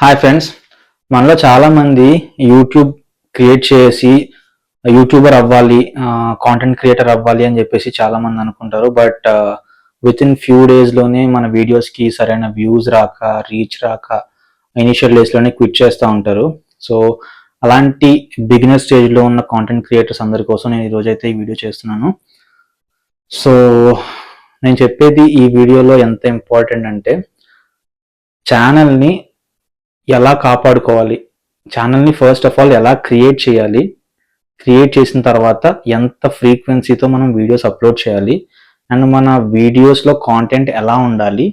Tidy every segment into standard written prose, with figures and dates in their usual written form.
Hi friends, మనలో చాలామంది YouTube create చేసి యూట్యూబర్ అవ్వాలి, కాంటెంట్ క్రియేటర్ అవ్వాలి అని చెప్పేసి చాలామంది అనుకుంటారు. బట్ విత్ ఇన్ ఫ్యూ డేస్లోనే మన వీడియోస్కి సరైన వ్యూస్ రాక, రీచ్ రాక ఇనిషియల్ డేస్లోనే క్విట్ చేస్తూ ఉంటారు. సో అలాంటి బిగినర్ స్టేజ్లో ఉన్న కాంటెంట్ క్రియేటర్స్ అందరి కోసం నేను ఈరోజైతే ఈ వీడియో చేస్తున్నాను. సో నేను చెప్పేది ఈ వీడియోలో ఎంత ఇంపార్టెంట్ అంటే, ఛానల్ని ఎలా కాపాడుకోవాలి, ఛానల్ని ఫస్ట్ ఆఫ్ ఆల్ ఎలా క్రియేట్ చేయాలి, క్రియేట్ చేసిన తర్వాత ఎంత ఫ్రీక్వెన్సీతో మనం వీడియోస్ అప్లోడ్ చేయాలి, అండ్ మన వీడియోస్లో కాంటెంట్ ఎలా ఉండాలి,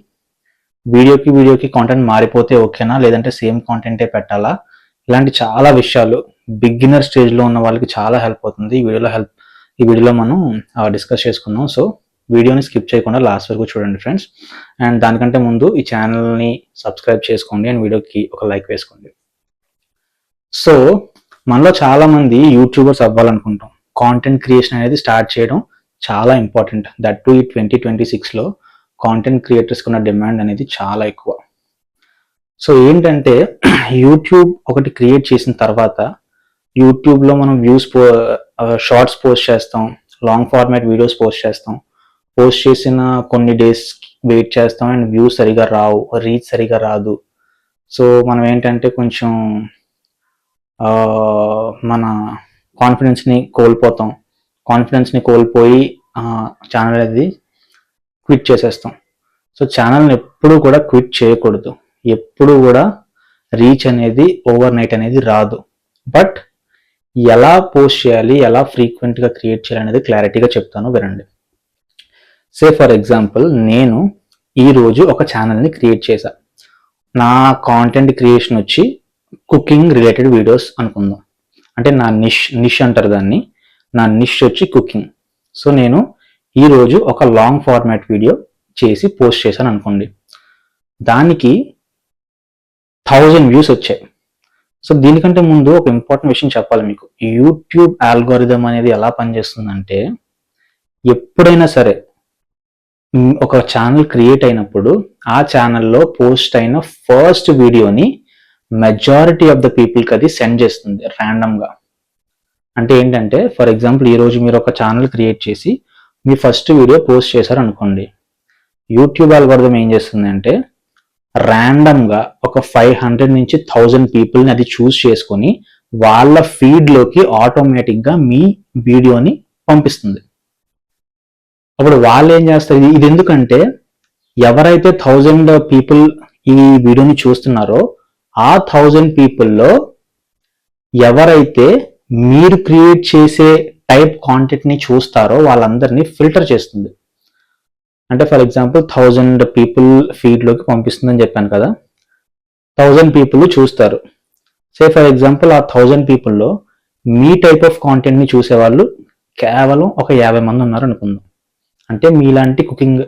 వీడియోకి కాంటెంట్ మారిపోతే ఓకేనా లేదంటే సేమ్ కాంటెంటే పెట్టాలా, ఇలాంటి చాలా విషయాలు బిగినర్ స్టేజ్లో ఉన్న వాళ్ళకి చాలా హెల్ప్ అవుతుంది. ఈ వీడియోలో మనం డిస్కస్ చేసుకుందాం. సో వీడియోని స్కిప్ చేయకుండా లాస్ట్ వరకు చూడండి ఫ్రెండ్స్. అండ్ దానికంటే ముందు ఈ ఛానల్ని సబ్స్క్రైబ్ చేసుకోండి అండ్ వీడియోకి ఒక లైక్ వేసుకోండి. సో మనలో చాలామంది యూట్యూబర్స్ అవ్వాలనుకుంటాం. కాంటెంట్ క్రియేషన్ అనేది స్టార్ట్ చేయడం చాలా ఇంపార్టెంట్. దట్ టు ఈ 2026లో కాంటెంట్ క్రియేటర్స్కి ఉన్న డిమాండ్ అనేది చాలా ఎక్కువ. సో ఏంటంటే, యూట్యూబ్ ఒకటి క్రియేట్ చేసిన తర్వాత యూట్యూబ్లో మనం షార్ట్స్ పోస్ట్ చేస్తాం, లాంగ్ ఫార్మాట్ వీడియోస్ పోస్ట్ చేస్తాం. పోస్ట్ చేసిన కొన్ని డేస్ వెయిట్ చేస్తాం అండ్ వ్యూస్ సరిగా రావు, రీచ్ సరిగా రాదు. సో మనం ఏంటంటే కొంచెం మన కాన్ఫిడెన్స్ని కోల్పోయి ఛానల్ అనేది క్విట్ చేసేస్తాం. సో ఛానల్ని ఎప్పుడు కూడా క్విట్ చేయకూడదు. ఎప్పుడు కూడా రీచ్ అనేది ఓవర్ నైట్ అనేది రాదు. బట్ ఎలా పోస్ట్ చేయాలి, ఎలా ఫ్రీక్వెంట్గా క్రియేట్ చేయాలి అనేది క్లారిటీగా చెప్తాను, వినండి. సే ఫర్ ఎగ్జాంపుల్, నేను ఈరోజు ఒక ఛానల్ని క్రియేట్ చేశా. నా కాంటెంట్ క్రియేషన్ వచ్చి కుకింగ్ రిలేటెడ్ వీడియోస్ అనుకుందాం. అంటే నా నిష్ అంటారు దాన్ని. నా నిష్ వచ్చి కుకింగ్. సో నేను ఈరోజు ఒక లాంగ్ ఫార్మాట్ వీడియో చేసి పోస్ట్ చేశాను అనుకోండి. దానికి 1000 వ్యూస్ వచ్చాయి. సో దీనికంటే ముందు ఒక ఇంపార్టెంట్ విషయం చెప్పాలి మీకు. యూట్యూబ్ ఆల్గోరిథం అనేది ఎలా పనిచేస్తుందంటే, ఎప్పుడైనా సరే ఒక ఛానల్ క్రియేట్ అయినప్పుడు ఆ ఛానల్లో పోస్ట్ అయిన ఫస్ట్ వీడియోని మెజారిటీ ఆఫ్ ద పీపుల్కి అది సెండ్ చేస్తుంది ర్యాండమ్గా. అంటే ఏంటంటే, ఫర్ ఎగ్జాంపుల్ ఈరోజు మీరు ఒక ఛానల్ క్రియేట్ చేసి మీ ఫస్ట్ వీడియో పోస్ట్ చేశారు అనుకోండి. యూట్యూబ్ ఆల్గోరిథం ఏం చేస్తుంది అంటే, ర్యాండమ్గా ఒక 500 నుంచి 1000 పీపుల్ని అది చూస్ చేసుకొని వాళ్ళ ఫీడ్లోకి ఆటోమేటిక్గా మీ వీడియోని పంపిస్తుంది. అప్పుడు వాళ్ళు ఏం చేస్తారు, ఇది ఎందుకంటే ఎవరైతే 1000 పీపుల్ ఈ వీడియోని చూస్తున్నారో ఆ 1000 పీపుల్లో ఎవరైతే మీరు క్రియేట్ చేసే టైప్ కాంటెంట్ని చూస్తారో వాళ్ళందరినీ ఫిల్టర్ చేస్తుంది. అంటే ఫర్ ఎగ్జాంపుల్ 1000 పీపుల్ ఫీడ్లోకి పంపిస్తుందని చెప్పాను కదా, 1000 పీపుల్ చూస్తారు. సే ఫర్ ఎగ్జాంపుల్ ఆ 1000 పీపుల్లో మీ టైప్ ఆఫ్ కాంటెంట్ని చూసేవాళ్ళు కేవలం ఒక 50 మంది ఉన్నారు అనుకుందాం. అంటే మీలాంటి కుకింగ్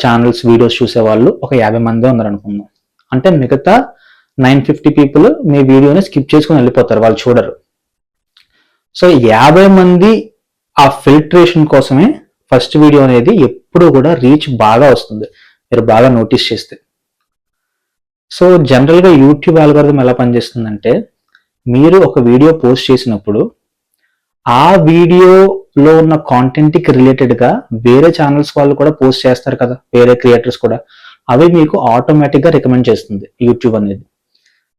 ఛానల్స్ వీడియోస్ చూసేవాళ్ళు ఒక 50 మంది ఉన్నారు అనుకుందాం. అంటే మిగతా 950 పీపుల్ మీ వీడియోని స్కిప్ చేసుకుని వెళ్ళిపోతారు, వాళ్ళు చూడరు. సో 50 మంది ఆ ఫిల్ట్రేషన్ కోసమే ఫస్ట్ వీడియో అనేది ఎప్పుడు కూడా రీచ్ బాగా వస్తుంది, మీరు బాగా నోటీస్ చేస్తే. సో జనరల్గా యూట్యూబ్ ఆల్గోరిథం ఎలా పనిచేస్తుందంటే, మీరు ఒక వీడియో పోస్ట్ చేసినప్పుడు ఆ వీడియోలో ఉన్న కాంటెంట్కి రిలేటెడ్గా వేరే ఛానల్స్ వాళ్ళు కూడా పోస్ట్ చేస్తారు కదా, వేరే క్రియేటర్స్ కూడా, అవి మీకు ఆటోమేటిక్గా రికమెండ్ చేస్తుంది యూట్యూబ్ అనేది.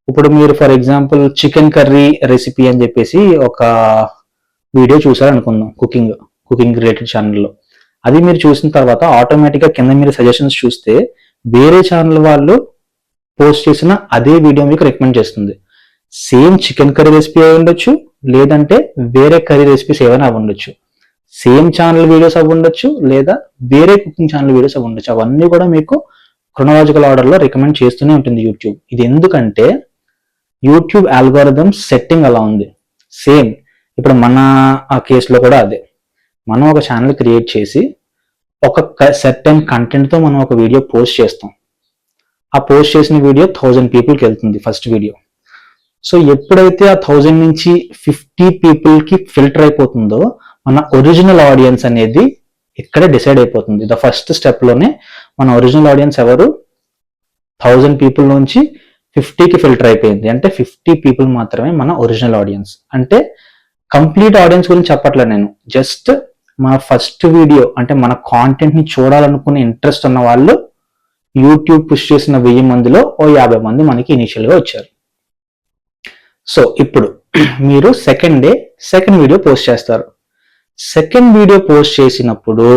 ఇప్పుడు మీరు for example chicken curry recipe అని చెప్పేసి ఒక వీడియో చూసారు అనుకుందాం, కుకింగ్ రిలేటెడ్ ఛానల్లో. అది మీరు చూసిన తర్వాత ఆటోమేటిక్గా కింద మీరు సజెషన్స్ చూస్తే వేరే ఛానల్ వాళ్ళు పోస్ట్ చేసిన అదే వీడియో మీకు రికమెండ్ చేస్తుంది. సేమ్ చికెన్ కర్రీ రెసిపీ అయి ఉండొచ్చు, లేదంటే వేరే కర్రీ రెసిపీస్ ఏమైనా అవి ఉండొచ్చు. సేమ్ ఛానల్ వీడియోస్ అవి ఉండొచ్చు, లేదా వేరే కుకింగ్ ఛానల్ వీడియోస్ అవి ఉండొచ్చు. అవన్నీ కూడా మీకు క్రొనాలజికల్ ఆర్డర్లో రికమెండ్ చేస్తూనే ఉంటుంది యూట్యూబ్. ఇది ఎందుకంటే యూట్యూబ్ ఆల్గోరిథం సెట్టింగ్ అలా ఉంది. సేమ్ ఇప్పుడు మన ఆ కేసులో కూడా అదే. మనం ఒక ఛానల్ క్రియేట్ చేసి ఒక సర్టెన్ కంటెంట్తో మనం ఒక వీడియో పోస్ట్ చేస్తాం. ఆ పోస్ట్ చేసిన వీడియో 1000 పీపుల్కి వెళ్తుంది ఫస్ట్ వీడియో. సో ఎప్పుడైతే ఆ 1000 నుంచి 50 పీపుల్కి ఫిల్టర్ అయిపోతుందో మన ఒరిజినల్ ఆడియన్స్ అనేది ఇక్కడే డిసైడ్ అయిపోతుంది. ద ఫస్ట్ స్టెప్లోనే మన ఒరిజినల్ ఆడియన్స్ ఎవరు, 1000 పీపుల్ నుంచి 50కి ఫిల్టర్ అయిపోయింది అంటే 50 పీపుల్ మాత్రమే మన ఒరిజినల్ ఆడియన్స్. అంటే కంప్లీట్ ఆడియన్స్ గురించి చెప్పట్లేదు నేను, జస్ట్ మన ఫస్ట్ వీడియో అంటే మన కాంటెంట్ ని చూడాలనుకునే ఇంట్రెస్ట్ ఉన్న వాళ్ళు యూట్యూబ్ పుష్ చేసిన 1000 మందిలో ఓ 50 మంది మనకి ఇనిషియల్ గా వచ్చారు. సో ఇప్పుడు మీరు సెకండ్ వీడియో పోస్ట్ చేస్తారు. సెకండ్ వీడియో పోస్ట్ చేసినప్పుడు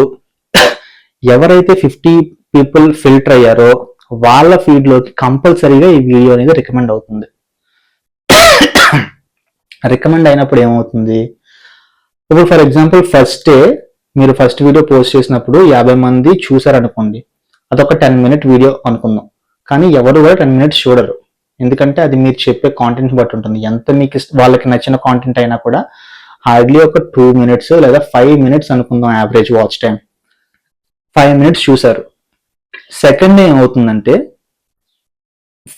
ఎవరైతే 50 పీపుల్ ఫిల్టర్ అయ్యారో వాళ్ళ ఫీడ్ లోకి కంపల్సరీగా ఈ వీడియో అనేది రికమెండ్ అవుతుంది. రికమెండ్ అయినప్పుడు ఏమవుతుంది, ఇప్పుడు ఫర్ ఎగ్జాంపుల్ మీరు ఫస్ట్ వీడియో పోస్ట్ చేసినప్పుడు 50 మంది చూసారనుకోండి, అదొక 10 minute వీడియో అనుకుందాం. కానీ ఎవరు కూడా 10 minutes చూడరు, ఎందుకంటే అది మీరు చెప్పే కాంటెంట్ బట్టి ఉంటుంది. ఎంత మీకు వాళ్ళకి నచ్చిన కాంటెంట్ అయినా కూడా హార్డ్లీ ఒక 2 minutes లేదా 5 minutes అనుకుందాం యావరేజ్ వాచ్ టైం. 5 minutes చూసారు. సెకండ్ డే ఏమవుతుందంటే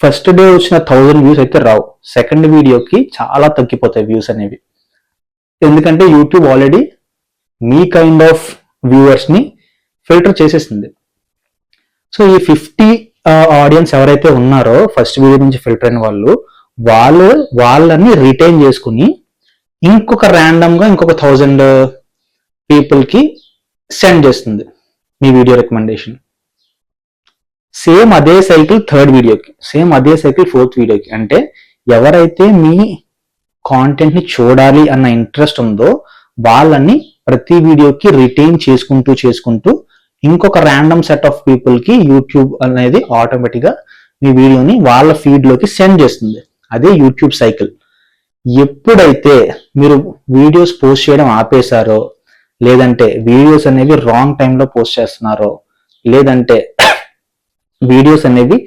ఫస్ట్ డే వచ్చిన 1000 వ్యూస్ అయితే రావు, సెకండ్ వీడియోకి చాలా తగ్గిపోతాయి వ్యూస్ అనేవి. ఎందుకంటే YouTube already me kind of viewers ని ఫిల్టర్ చేసేసింది. సో ఈ 50 ఆడియన్స్ ఎవరైతే ఉన్నారో ఫస్ట్ వీడియో నుంచి ఫిల్టర్ అయిన వాళ్ళని రిటైన్ చేసుకుని ఇంకొక ర్యాండమ్ గా ఇంకొక 1000 పీపుల్ కి సెండ్ చేస్తుంది మీ వీడియో రికమెండేషన్. సేమ్ అదే సైకిల్ థర్డ్ వీడియోకి, సేమ్ అదే సైకిల్ ఫోర్త్ వీడియోకి. అంటే ఎవరైతే మీ కాంటెంట్ ని చూడాలి అన్న ఇంట్రెస్ట్ ఉందో వాళ్ళని ప్రతి వీడియోకి రిటైన్ చేసుకుంటూ ఇంకొక ర్యాండమ్ సెట్ ఆఫ్ పీపుల్ కి యూట్యూబ్ అనేది ఆటోమేటిక్ గా మీ వీడియోని వాళ్ళ ఫీడ్ లోకి సెండ్ చేస్తుంది. అదే యూట్యూబ్ సైకిల్. ఎప్పుడైతే మీరు వీడియోస్ పోస్ట్ చేయడం ఆపేశారో, లేదంటే వీడియోస్ అనేవి రాంగ్ టైంలో పోస్ట్ చేస్తున్నారో, లేదంటే వీడియోస్ అనేవి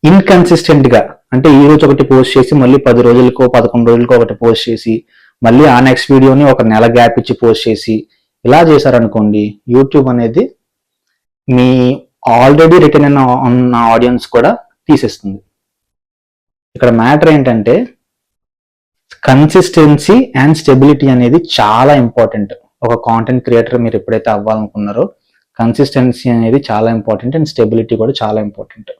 ఇన్కన్సిస్టెంట్ గా, అంటే ఈ రోజు ఒకటి పోస్ట్ చేసి మళ్ళీ 10 రోజులకో 11 రోజులకో ఒకటి పోస్ట్ చేసి మళ్ళీ ఆ నెక్స్ట్ వీడియోని ఒక నెల గ్యాప్ ఇచ్చి పోస్ట్ చేసి ఇలా చేశారనుకోండి, యూట్యూబ్ అనేది మీ ఆల్రెడీ రిటర్న్ ఉన్న ఆడియన్స్ కూడా తీసేస్తుంది. ఇక్కడ మ్యాటర్ ఏంటంటే కన్సిస్టెన్సీ అండ్ స్టెబిలిటీ అనేది చాలా ఇంపార్టెంట్. ఒక కాంటెంట్ క్రియేటర్ మీరు ఎప్పుడైతే అవ్వాలనుకున్నారో కన్సిస్టెన్సీ అనేది చాలా ఇంపార్టెంట్ అండ్ స్టెబిలిటీ కూడా చాలా ఇంపార్టెంట్.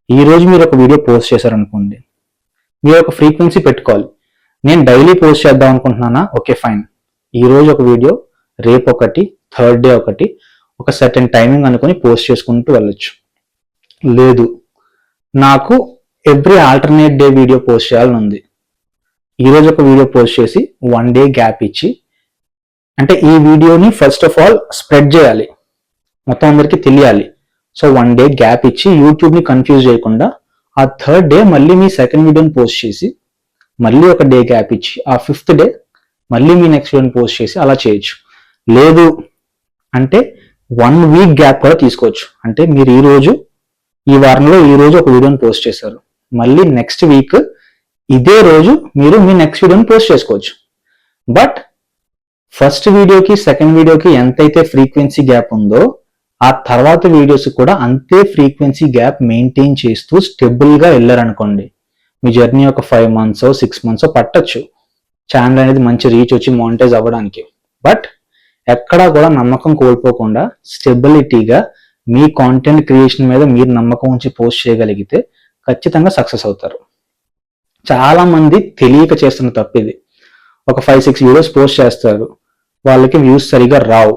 ఈ రోజు మీరు ఒక వీడియో పోస్ట్ చేశారనుకోండి, మీరు ఒక ఫ్రీక్వెన్సీ పెట్టుకోవాలి. నేను డైలీ పోస్ట్ చేద్దాం అనుకుంటున్నానా, ఓకే ఫైన్, ఈ రోజు ఒక వీడియో, రేపు ఒకటి, థర్డ్ డే ఒకటి, ఒక సర్టెన్ టైమింగ్ అనుకుని పోస్ట్ చేసుకుంటూ వెళ్ళొచ్చు. లేదు నాకు every alternate day video post చేయాలని ఉంది, ఈరోజు ఒక వీడియో పోస్ట్ చేసి 1 day గ్యాప్ ఇచ్చి, అంటే ఈ వీడియోని ఫస్ట్ ఆఫ్ ఆల్ స్ప్రెడ్ చేయాలి, మొత్తం అందరికీ తెలియాలి. సో 1 day గ్యాప్ ఇచ్చి యూట్యూబ్ ని కన్ఫ్యూజ్ చేయకుండా ఆ థర్డ్ డే మళ్ళీ మీ సెకండ్ వీడియోని పోస్ట్ చేసి మళ్ళీ ఒక డే గ్యాప్ ఇచ్చి ఆ 5th డే మళ్ళీ మీ నెక్స్ట్ వీడియోని పోస్ట్ చేసి అలా చేయొచ్చు. లేదు అంటే 1 week గ్యాప్ కూడా తీసుకోవచ్చు. అంటే మీరు ఈ వారంలో ఈ రోజు ఒక వీడియోని పోస్ట్ చేశారు, మళ్ళీ నెక్స్ట్ వీక్ ఇదే రోజు మీరు మీ నెక్స్ట్ వీడియోని పోస్ట్ చేసుకోవచ్చు. బట్ ఫస్ట్ వీడియోకి సెకండ్ వీడియోకి ఎంతైతే ఫ్రీక్వెన్సీ గ్యాప్ ఉందో ఆ తర్వాత వీడియోస్ కూడా అంతే ఫ్రీక్వెన్సీ గ్యాప్ మెయింటైన్ చేస్తూ స్టెబుల్ గా వెళ్ళారనుకోండి, మీ జర్నీ ఒక 5 months 6 months పట్టొచ్చు ఛానల్ అనేది మంచి రీచ్ వచ్చి మానిటైజ్ అవ్వడానికి. బట్ ఎక్కడా కూడా నమ్మకం కోల్పోకుండా స్టెబిలిటీగా మీ కాంటెంట్ క్రియేషన్ మీద మీరు నమ్మకం ఉంచి పోస్ట్ చేయగలిగితే ఖచ్చితంగా సక్సెస్ అవుతారు. చాలా మంది తెలియక చేస్తున్న తప్పు ఇది. ఒక 5-6 వీడియోస్ పోస్ట్ చేస్తారు, వాళ్ళకి వ్యూస్ సరిగా రావు.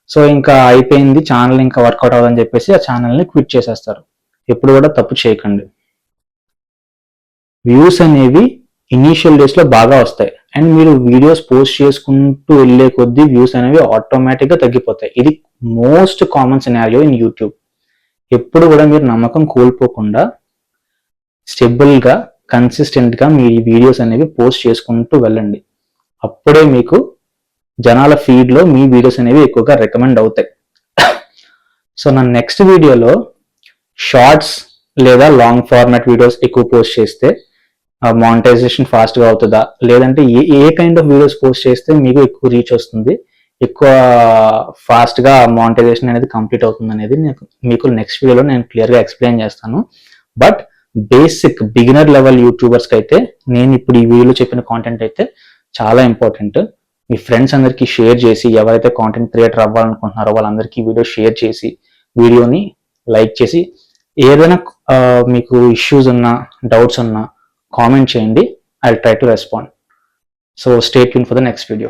సో ఇంకా అయిపోయింది, ఛానల్ ఇంకా వర్కౌట్ అవ్వదని చెప్పేసి ఆ ఛానల్ని క్విట్ చేసేస్తారు. ఎప్పుడు కూడా తప్పు చేయకండి. వ్యూస్ అనేవి ఇనీషియల్ డేస్ లో బాగా వస్తాయి అండ్ మీరు వీడియోస్ పోస్ట్ చేసుకుంటూ వెళ్ళే కొద్దీ వ్యూస్ అనేవి ఆటోమేటిక్ గా తగ్గిపోతాయి. ఇది most common scenario in YouTube. ఎప్పుడు కూడా మీరు నమ్మకం కోల్పోకుండా స్టెబుల్ గా కన్సిస్టెంట్ గా మీ వీడియోస్ అనేవి పోస్ట్ చేసుకుంటూ వెళ్ళండి. అప్పుడే మీకు జనాల ఫీడ్ లో మీ వీడియోస్ అనేవి ఎక్కువగా రికమెండ్ అవుతాయి. సో నా నెక్స్ట్ వీడియోలో షార్ట్స్ లేదా లాంగ్ ఫార్మాట్ వీడియోస్ ఎక్కువ పోస్ట్ చేస్తే మానిటైజేషన్ ఫాస్ట్ గా అవుతుందా, లేదంటే ఏ కైండ్ ఆఫ్ వీడియోస్ పోస్ట్ చేస్తే మీకు ఎక్కువ రీచ్ వస్తుంది, ఎక్కువ ఫాస్ట్ గా మానిటైజేషన్ అనేది కంప్లీట్ అవుతుంది అనేది మీకు నెక్స్ట్ వీడియోలో నేను క్లియర్ గా ఎక్స్ప్లెయిన్ చేస్తాను. But basic beginner level YouTubers కి అయితే నేను ఇప్పుడు ఈ వీడియోలో చెప్పిన కాంటెంట్ అయితే చాలా ఇంపార్టెంట్. మీ ఫ్రెండ్స్ అందరికీ షేర్ చేసి, ఎవరైతే కాంటెంట్ క్రియేటర్ అవ్వాలనుకుంటున్నారో వాళ్ళందరికీ వీడియో షేర్ చేసి, వీడియోని లైక్ చేసి ఏదైనా మీకు ఇష్యూస్ ఉన్నా, డౌట్స్ ఉన్నా కామెంట్ చేయండి. I will try to respond. So stay tune for the next video.